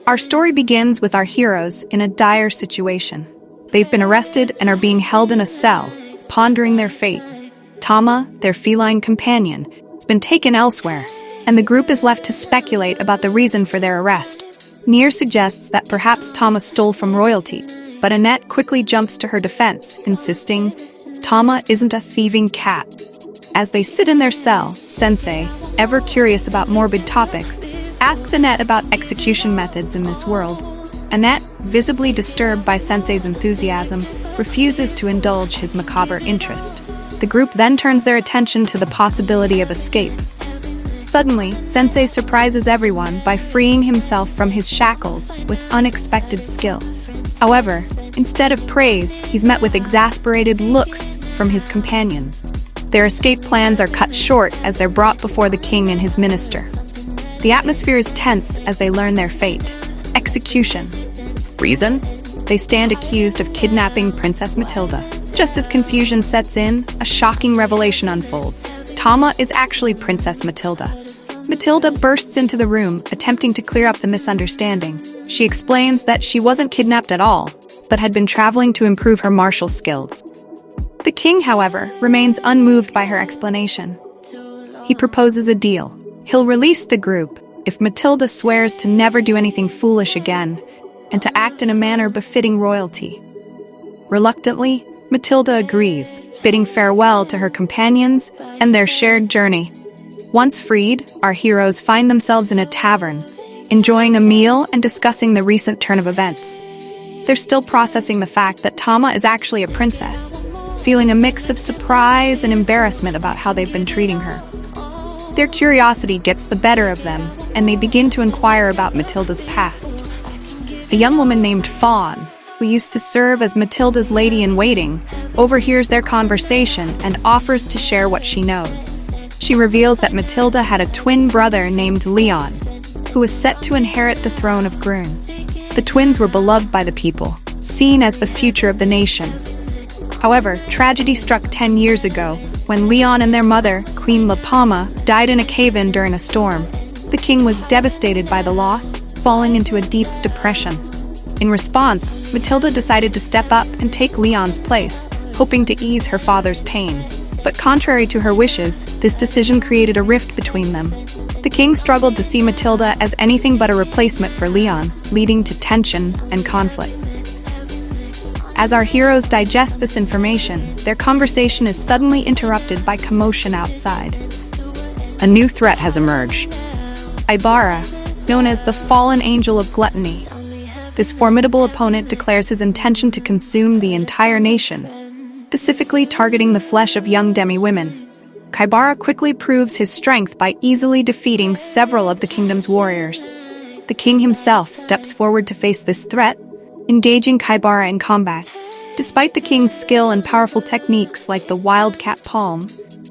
Our story begins with our heroes in a dire situation. They've been arrested and are being held in a cell, pondering their fate. Tama, their feline companion, has been taken elsewhere, and the group is left to speculate about the reason for their arrest. Nier suggests that perhaps Tama stole from royalty, but Annette quickly jumps to her defense, insisting Tama isn't a thieving cat. As they sit in their cell, Sensei, ever curious about morbid topics, asks Annette about execution methods in this world. Annette, visibly disturbed by Sensei's enthusiasm, refuses to indulge his macabre interest. The group then turns their attention to the possibility of escape. Suddenly, Sensei surprises everyone by freeing himself from his shackles with unexpected skill. However, instead of praise, he's met with exasperated looks from his companions. Their escape plans are cut short as they're brought before the king and his minister. The atmosphere is tense as they learn their fate. Execution. Reason? They stand accused of kidnapping Princess Matilda. Just as confusion sets in, a shocking revelation unfolds. Tama is actually Princess Matilda. Matilda bursts into the room, attempting to clear up the misunderstanding. She explains that she wasn't kidnapped at all, but had been traveling to improve her martial skills. The king, however, remains unmoved by her explanation. He proposes a deal. He'll release the group if Matilda swears to never do anything foolish again, and to act in a manner befitting royalty. Reluctantly, Matilda agrees, bidding farewell to her companions and their shared journey. Once freed, our heroes find themselves in a tavern, enjoying a meal and discussing the recent turn of events. They're still processing the fact that Tama is actually a princess, feeling a mix of surprise and embarrassment about how they've been treating her. Their curiosity gets the better of them, and they begin to inquire about Matilda's past. A young woman named Fawn, who used to serve as Matilda's lady-in-waiting, overhears their conversation and offers to share what she knows. She reveals that Matilda had a twin brother named Leon, who was set to inherit the throne of Grun. The twins were beloved by the people, seen as the future of the nation. However, tragedy struck 10 years ago when Leon and their mother, Queen La Palma, died in a cave-in during a storm. The king was devastated by the loss, falling into a deep depression. In response, Matilda decided to step up and take Leon's place, hoping to ease her father's pain. But contrary to her wishes, this decision created a rift between them. The king struggled to see Matilda as anything but a replacement for Leon, leading to tension and conflict. As our heroes digest this information, their conversation is suddenly interrupted by commotion outside. A new threat has emerged. Ibara, known as the fallen angel of gluttony. This formidable opponent declares his intention to consume the entire nation, specifically targeting the flesh of young demi-women. Kaibara quickly proves his strength by easily defeating several of the kingdom's warriors. The king himself steps forward to face this threat, engaging Kaibara in combat. Despite the king's skill and powerful techniques like the wildcat palm,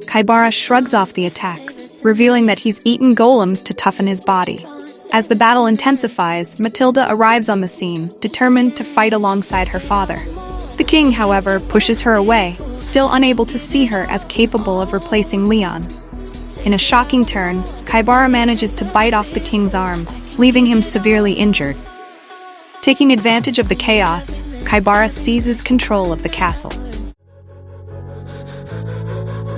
Kaibara shrugs off the attacks, revealing that he's eaten golems to toughen his body. As the battle intensifies, Matilda arrives on the scene, determined to fight alongside her father. The king, however, pushes her away, still unable to see her as capable of replacing Leon. In a shocking turn, Kaibara manages to bite off the king's arm, leaving him severely injured. Taking advantage of the chaos, Kaibara seizes control of the castle.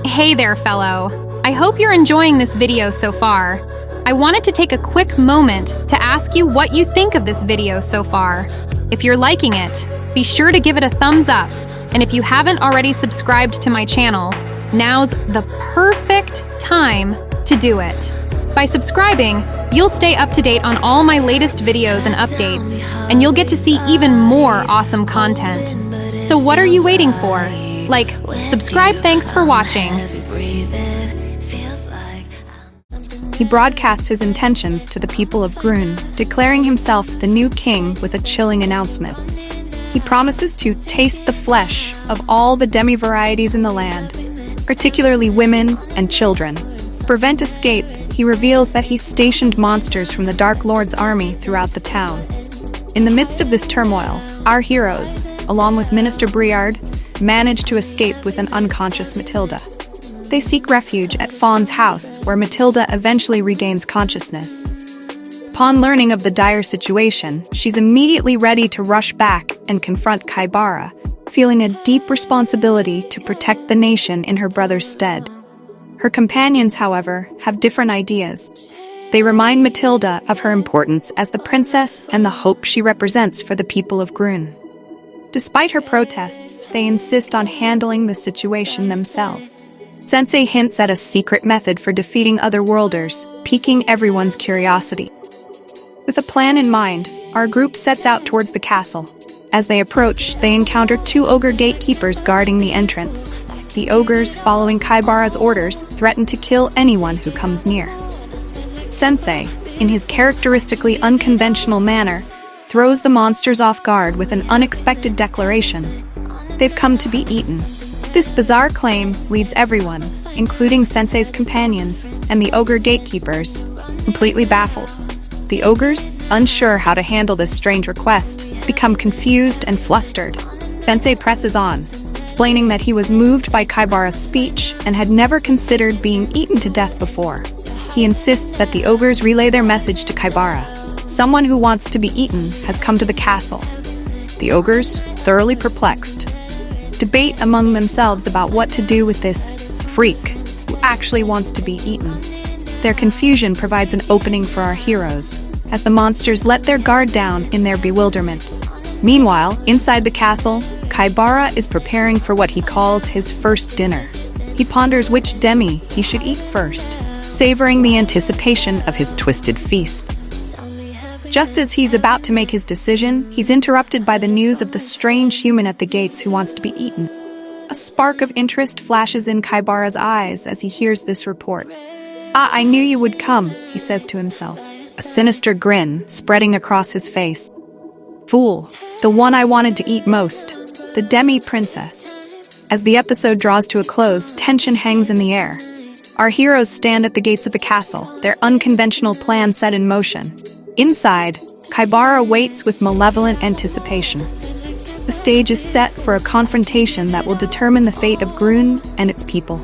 Hey there, fellow. I hope you're enjoying this video so far. I wanted to take a quick moment to ask you what you think of this video so far. If you're liking it, be sure to give it a thumbs up. And if you haven't already subscribed to my channel, now's the perfect time to do it. By subscribing, you'll stay up to date on all my latest videos and updates, and you'll get to see even more awesome content. So what are you waiting for? Like, subscribe. Thanks for watching. He broadcasts his intentions to the people of Grun, declaring himself the new king with a chilling announcement. He promises to taste the flesh of all the demi-varieties in the land, particularly women and children. To prevent escape, he reveals that he's stationed monsters from the Dark Lord's army throughout the town. In the midst of this turmoil, our heroes, along with Minister Briard, manage to escape with an unconscious Matilda. They seek refuge at Fawn's house, where Matilda eventually regains consciousness. Upon learning of the dire situation, she's immediately ready to rush back and confront Kaibara, feeling a deep responsibility to protect the nation in her brother's stead. Her companions, however, have different ideas. They remind Matilda of her importance as the princess and the hope she represents for the people of Grun. Despite her protests, they insist on handling the situation themselves. Sensei hints at a secret method for defeating otherworlders, piquing everyone's curiosity. With a plan in mind, our group sets out towards the castle. As they approach, they encounter 2 ogre gatekeepers guarding the entrance. The ogres, following Kaibara's orders, threaten to kill anyone who comes near. Sensei, in his characteristically unconventional manner, throws the monsters off guard with an unexpected declaration. They've come to be eaten. This bizarre claim leaves everyone, including Sensei's companions and the ogre gatekeepers, completely baffled. The ogres, unsure how to handle this strange request, become confused and flustered. Sensei presses on, explaining that he was moved by Kaibara's speech and had never considered being eaten to death before. He insists that the ogres relay their message to Kaibara. Someone who wants to be eaten has come to the castle. The ogres, thoroughly perplexed, debate among themselves about what to do with this freak who actually wants to be eaten. Their confusion provides an opening for our heroes, as the monsters let their guard down in their bewilderment. Meanwhile, inside the castle, Kaibara is preparing for what he calls his first dinner. He ponders which demi he should eat first, savoring the anticipation of his twisted feast. Just as he's about to make his decision, he's interrupted by the news of the strange human at the gates who wants to be eaten. A spark of interest flashes in Kaibara's eyes as he hears this report. "Ah, I knew you would come," he says to himself, a sinister grin spreading across his face. "Fool, the one I wanted to eat most, the demi-princess." As the episode draws to a close, tension hangs in the air. Our heroes stand at the gates of the castle, their unconventional plan set in motion. Inside, Kaibara waits with malevolent anticipation. The stage is set for a confrontation that will determine the fate of Grun and its people.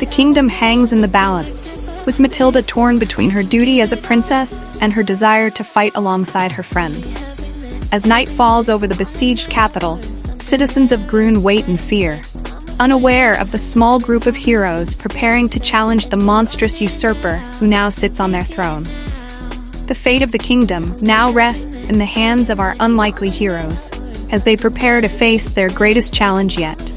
The kingdom hangs in the balance, with Matilda torn between her duty as a princess and her desire to fight alongside her friends. As night falls over the besieged capital, citizens of Grun wait in fear, unaware of the small group of heroes preparing to challenge the monstrous usurper who now sits on their throne. The fate of the kingdom now rests in the hands of our unlikely heroes, as they prepare to face their greatest challenge yet.